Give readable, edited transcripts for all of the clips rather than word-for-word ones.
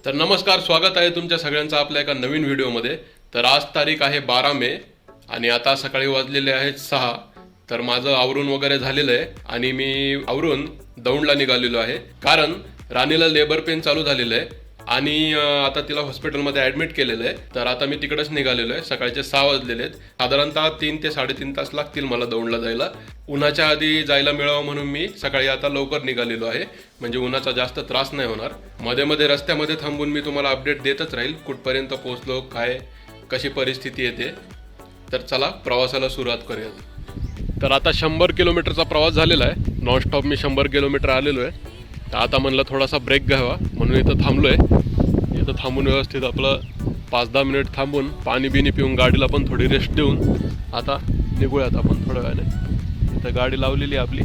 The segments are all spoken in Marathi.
तर नमस्कार, स्वागत आहे तुमच्या सगळ्यांचं आपल्या एका नवीन व्हिडिओमध्ये। तर आज तारीख आहे 12 मे आणि आता सकाळी वाजलेले आहेत 6। तर माझं आवरून वगैरे झालेलं आहे आणि मी आवरून दौंडला निघालेलो आहे, कारण राणीला लेबर पेन चालू झालेलं आहे आणि आता तिला हॉस्पिटलमध्ये ॲडमिट केलेलं आहे। तर आता मी तिकडेच निघालेलो आहे। सकाळचे 6 वाजलेले आहेत, साधारणतः 3 ते 3.5 तास लागतील मला दौंडला जायला। उन्हाच्या आधी जायला मिळावं म्हणून मी सकाळी आता लवकर निघालेलो आहे, म्हणजे उन्हाचा जास्त त्रास नाही होणार। मध्ये मध्ये रस्त्यामध्ये थांबून मी तुम्हाला अपडेट देतच राहील, कुठपर्यंत पोहोचलो, काय कशी परिस्थिती येते। तर चला प्रवासाला सुरुवात करूयात। तर आता 100 किलोमीटरचा प्रवास झालेला आहे, नॉनस्टॉप मी 100 किलोमीटर आलेलो आहे। तर आता म्हणलं थोडासा ब्रेक घ्यावा म्हणून इथं थांबलो आहे। इथं थांबून व्यवस्थित आपलं 5-10 मिनिट थांबून पाणी बिनी पिऊन गाडीला पण थोडी रेस्ट देऊन आता निघूयात आपण थोड्या वेळाने। इथं गाडी लावलेली आहे आपली,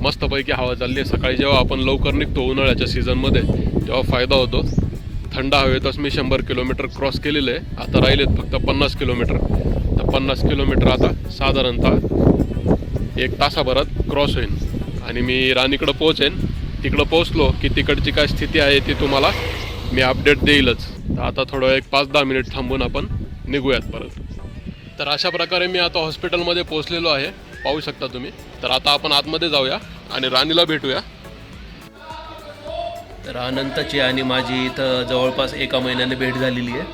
मस्तपैकी हवा चालली आहे। सकाळी जेव्हा आपण लवकर निघतो उन्हाळ्याच्या सीझनमध्ये तेव्हा फायदा होतो। थंड हवेतच मी 100 किलोमीटर क्रॉस केलेलं आहे। आता राहिलेत फक्त 50 किलोमीटर। तर 50 किलोमीटर आता साधारणतः 1 तासाभरात क्रॉस होईल आणि मी राणीकडं पोहोचेन। तिकडं पोहोचलो की तिकडची काय स्थिती आहे ती तुम्हाला मी अपडेट देईलच। तर आता थोडं 5-10 मिनिट थांबून आपण निघूयात परत। तर अशा प्रकारे मी आता हॉस्पिटलमध्ये पोहोचलेलो आहे, पाहू शकता तुम्ही। तर आता आपण आतमध्ये जाऊया आणि राणीला भेटूया। तर अनंताची आणि माझी इथं जवळपास 1 महिन्याने भेट झालेली आहे।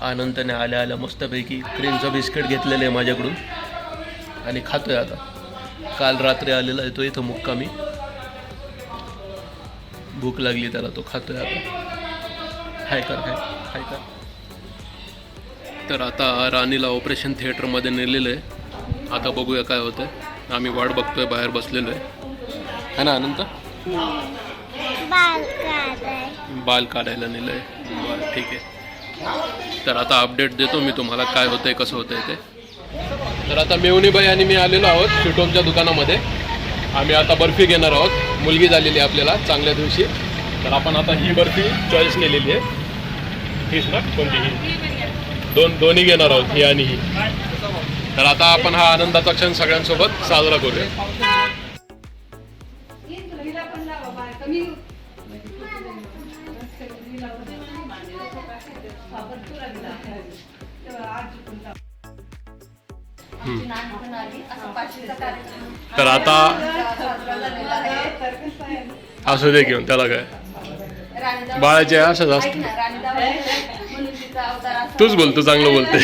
अनंताने आल्या आल्या मस्तपैकी क्रीमचं बिस्किट घेतलेलं आहे माझ्याकडून आणि खातोय आता। काल रात्री आलेला आहे तो इथं मुक्कामी, भूक लागली त्याला, तो खातोय आता। हाय कर। तर आता राणीला ऑपरेशन थिएटरमध्ये नेलेलं आहे, आता बघूया काय होतं। आम्ही वाट बघतोय, बाहेर बसलेलो आहे ना अनंत? बाल काढायला नेलं आहे, बरं ठीक आहे। तर आता अपडेट देतो मी तुम्हाला काय होतंय कसं होतंय ते। तर आता मेवणीबाई आणि मी आलेलो आहोत शिटोमच्या दुकानामध्ये। आम्ही आता बर्फी घेणार आहोत, मुलगी झालेली आहे आपल्याला चांगल्या दिवशी। तर आपण आता ही बर्फी चॉईस केलेली आहे, हीच ना कोणतीही, दोन्ही घेणार आहोत, ही आणि ही। तर आता आपण हा आनंदाचा क्षण सगळ्यांसोबत साजरा करूया। तर आता असू दे घेऊन, त्याला काय, बाळाचे असंच असतं। तूच बोल, तू चांगलं बोलते।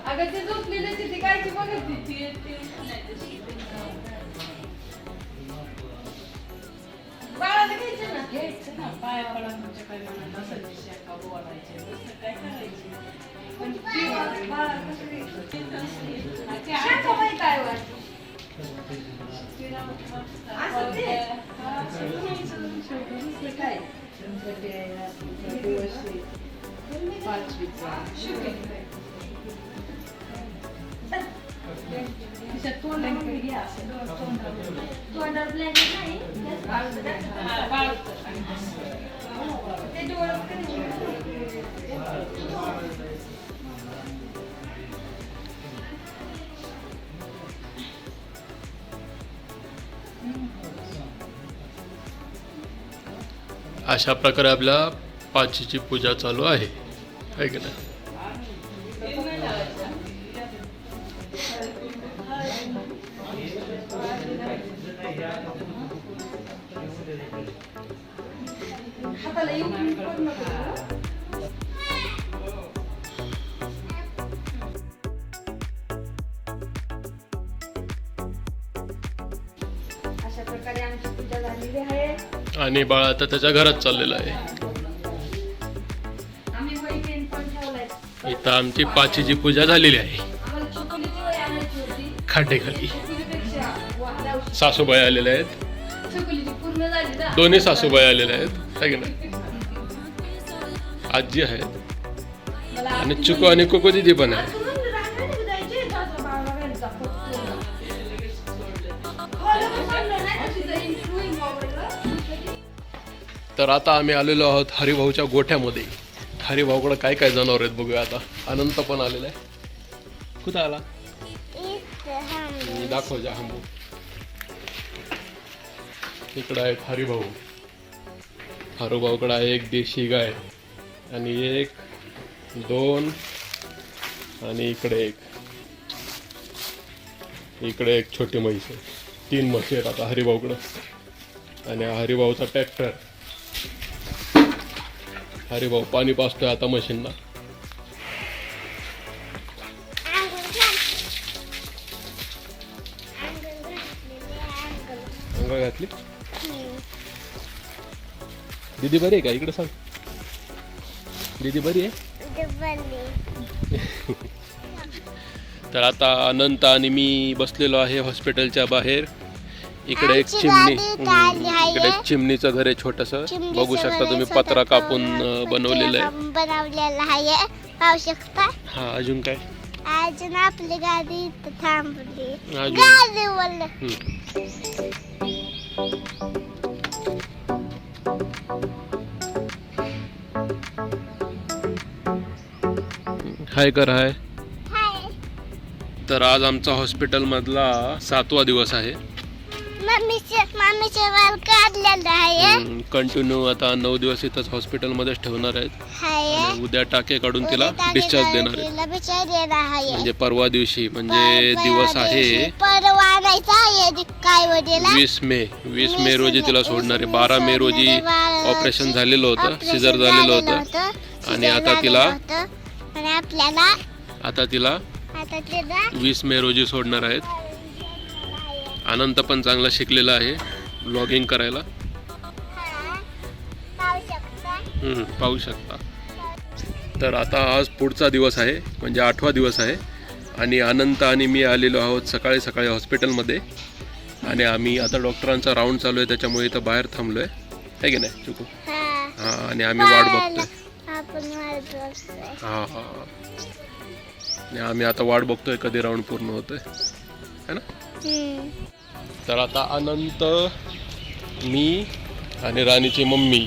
अगं ते झोपलेलं तिथे कायची बघत ती बाळाला घ्यायचं ना पाया पडा म्हणजे काय म्हणा असं शेका बोलायचे काय करायचे पण बाळा कसं शेका माहित आहे वाटतं असं ते काय पाचवीचा अशा प्रकारे आपल्या पाचीची पूजा चालू आहे, है की नाही? अशा प्रकारे आमची पूजा झालेली आहे आणि बाळ आता त्याच्या घरात चाललेलं आहे। आम्ही वही पेन पण ठेवलाय। इथं आमची पाचीची पूजा झालेली आहे। आम्हाला चॉकलेटची वही आणायची होती, खाटेखाली चॉकलेटपेक्षा वाहल्या सासूबाई आलेल्या आहेत, चॉकलेटची पूर्ण झाली ना, दोन्ही सासूबाई आलेल्या आहेत, है की नाही? आजी आहे आणि चुकू आणि कुकू दिदी पण आहे। तर आता आम्ही आलेलो आहोत हरिभाऊच्या गोठ्यामध्ये. हरिभाऊकडे काय काय जनावर आहेत बघूया आता. अनंत पण आलेला आहे. कुठं आला दाखव जा हंबू. इकडं आहेत हरिभाऊ. हरिभाऊकडे आहे एक देशी गाय आणि एक 2 आणि इकडे एक छोटी म्हैस आहे. 3 म्हशी आहेत आता हरिभाऊकडं. आणि हरिभाऊचा ट्रॅक्टर. हरिभाऊ पाणी पाजतोय आता मशीनला. अंघोळ घातली. दीदी बरी आहे का? इकडे सांग. दीदी बरी आहे. तर आता अनंत आणि मी बसलेलो आहे हॉस्पिटलच्या बाहेर. इकडे एक चिमणी. इकडे चिमणीचं घर आहे छोटस. बघू शकता तुम्ही पत्रा कापून बनवलेलं आहे. पाहू शकता. हा अजून काय? अजून आपली गाडी इथं थांबली. अजून गाडी बोलले. हाय कर हाय. हाय. तर आज आमचा हॉस्पिटल मधला 7वा दिवस आहे. मम्मीचे वाल काढलेलं आहे. कंटिन्यू आता 9 दिवस इथंच हॉस्पिटल मध्येच ठेवणार आहेत. हाय. आणि उद्या टाके काढून तिला डिस्चार्ज देणार आहेत. म्हणजे परवा दिवशी म्हणजे दिवस आहे परवा आणायचा काय वडीला 20 मे रोजी तिला सोडणार आहे. 12 मे रोजी ऑपरेशन झालेलं होतं. सिजर झालेलं होतं. आणि आता तिला आणि आपल्याला आता तिला 20 मे रोजी सोडणार आहेत. अनंत पण चांगला शिकलेला आहे ब्लॉगिंग करायला. पाहू शकता. तर आता आज पुढचा दिवस आहे म्हणजे 8वा दिवस आहे. आणि अनंत आणि मी आलेलो आहोत सकाळी सकाळी हॉस्पिटलमध्ये. आणि आम्ही आता डॉक्टरांचा राऊंड चालू आहे त्याच्यामुळे इथं बाहेर थांबलो आहे की नाही चुकू. हां आणि आम्ही वाट बघतोय. हां आणि आम्ही आता वाट बघतोय कधी राऊंड पूर्ण होतोय है ना. तर आता अनंत, मी आणि राणीची मम्मी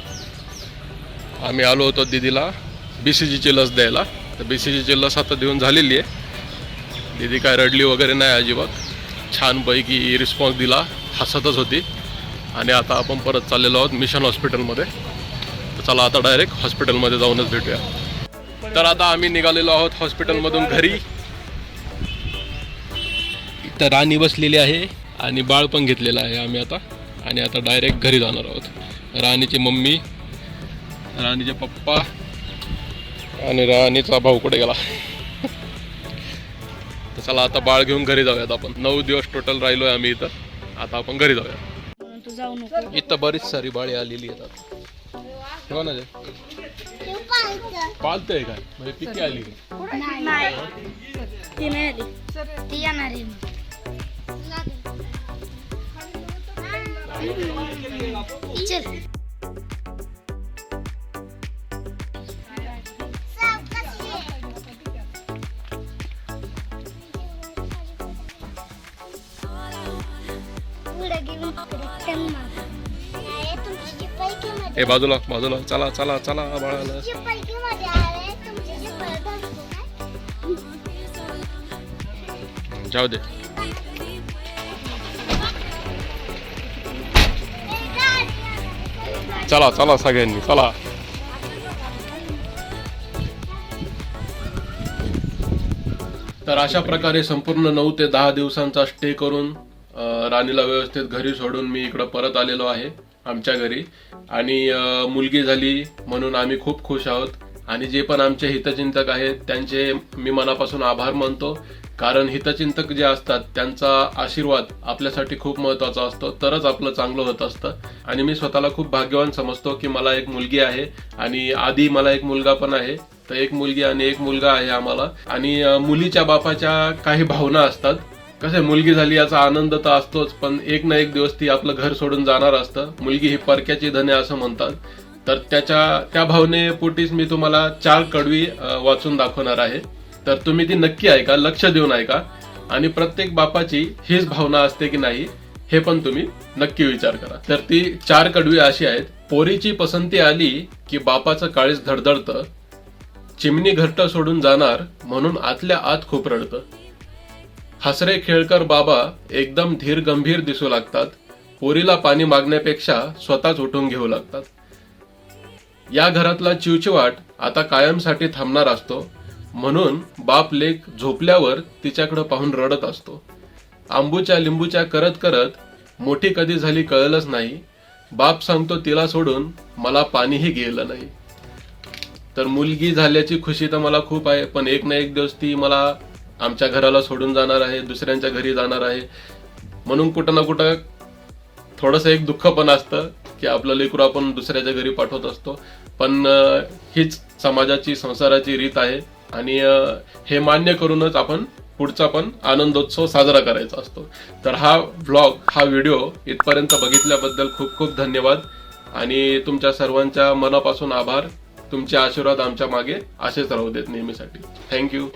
आम्ही आलो होतो दीदीला BCGची लस द्यायला. तर BCGची लस आता देऊन झालेली आहे. दीदी काय रडली वगैरे नाही अजिबात. छानपैकी रिस्पॉन्स दिला. हसतच होती. आणि आता आपण परत चाललेलो आहोत मिशन हॉस्पिटलमध्ये. तर चला आता डायरेक्ट हॉस्पिटलमध्ये जाऊनच भेटूया. तर आता आम्ही निघालेलो आहोत हॉस्पिटलमधून घरी. इथं राणी बसलेली आहे आणि बाळ पण घेतलेलं आहे आम्ही आता. आणि आता डायरेक्ट घरी जाणार आहोत. राणीची मम्मी, राणीचे पप्पा आणि राणीचा भाऊ कुठे गेला. तर चला आता बाळ घेऊन घरी जाऊयात आपण. 9 दिवस टोटल राहिलोय आम्ही इथं. आता आपण घरी जाऊया. इथं बरीच सारी बाळी आलेली आहेत. हो ना पालतंय काय म्हणजे पिके आली ती नाही आली. ती येणार आहे. चल ए बाजूला बाजूला चला चला चला बाळाला. जाऊ दे. चला चला सगळ्यांनी चला. तर अशा प्रकारे संपूर्ण 9 ते 10 दिवसांचा स्टे करून राणीला व्यवस्थित घरी सोडून मी इकडं परत आलेलो आहे आमच्या घरी. आणि मुलगी झाली म्हणून आम्ही खूप खुश आहोत. आणि जे पण आमचे हितचिंतक आहेत त्यांचे मी मनापासून आभार मानतो. कारण हितचिंतक जे असतात त्यांचा आशीर्वाद आपल्यासाठी खूप महत्त्वाचा असतो. तरच आपलं चांगलं होत असतं. आणि मी स्वतःला खूप भाग्यवान समजतो की मला एक मुलगी आहे. आणि आधी मला एक मुलगा पण आहे. तर एक मुलगी आणि एक मुलगा आहे आम्हाला. आणि मुलीच्या बापाच्या काही भावना असतात. कसं मुलगी झाली याचा आनंद तर असतोच, पण एक ना एक दिवस ती आपलं घर सोडून जाणार असतं. मुलगी ही परक्याची धने असं म्हणतात. तर त्या भावनेपोटीच मी तुम्हाला 4 कडवी वाचून दाखवणार आहे. तर तुम्ही ती नक्की ऐका, लक्ष देऊन ऐका. आणि प्रत्येक बापाची हीच भावना असते की नाही हे पण तुम्ही नक्की विचार करा. तर ती 4 कडवी अशी आहेत. पोरीची पसंती आली की बापाचं काळीज धडधडतं, चिमणी घरटं सोडून जाणार म्हणून आतल्या आत खूप रडतं, हसरे खेळकर बाबा एकदम धीर गंभीर दिसू लागतात, पोरीला पाणी मागण्यापेक्षा स्वतःच उठून घेऊ लागतात, या घरातला चिवचिवाट आता कायमसाठी थांबणार असतो म्हणून बाप लेक झोपल्यावर तिच्याकडे पाहून रडत असतो, आंबूच्या लिंबूच्या करत करत मोठी कधी झाली कळलंच नाही, बाप सांगतो तिला सोडून मला पाणीही गेलं नाही. तर मुलगी झाल्याची खुशी तर मला खूप आहे, पण एक ना एक दिवस ती मला आमच्या घराला सोडून जाणार आहे, दुसऱ्यांच्या घरी जाणार आहे, म्हणून कुठं ना कुठं थोडंसं एक दुःख पण असतं की आपलं लेकरू आपण दुसऱ्याच्या घरी पाठवत असतो. पण हीच समाजाची संसाराची रीत आहे आणि हे मान्य करूनच आपण पुढचा पण आनंदोत्सव साजरा करायचा असतो. तर हा व्लॉग, हा व्हिडिओ इथपर्यंत बघितल्याबद्दल खूप खूप धन्यवाद आणि तुमच्या सर्वांच्या मनापासून आभार. तुमचे आशीर्वाद आमच्या मागे असेच राहू देत नेहमीसाठी. थँक्यू.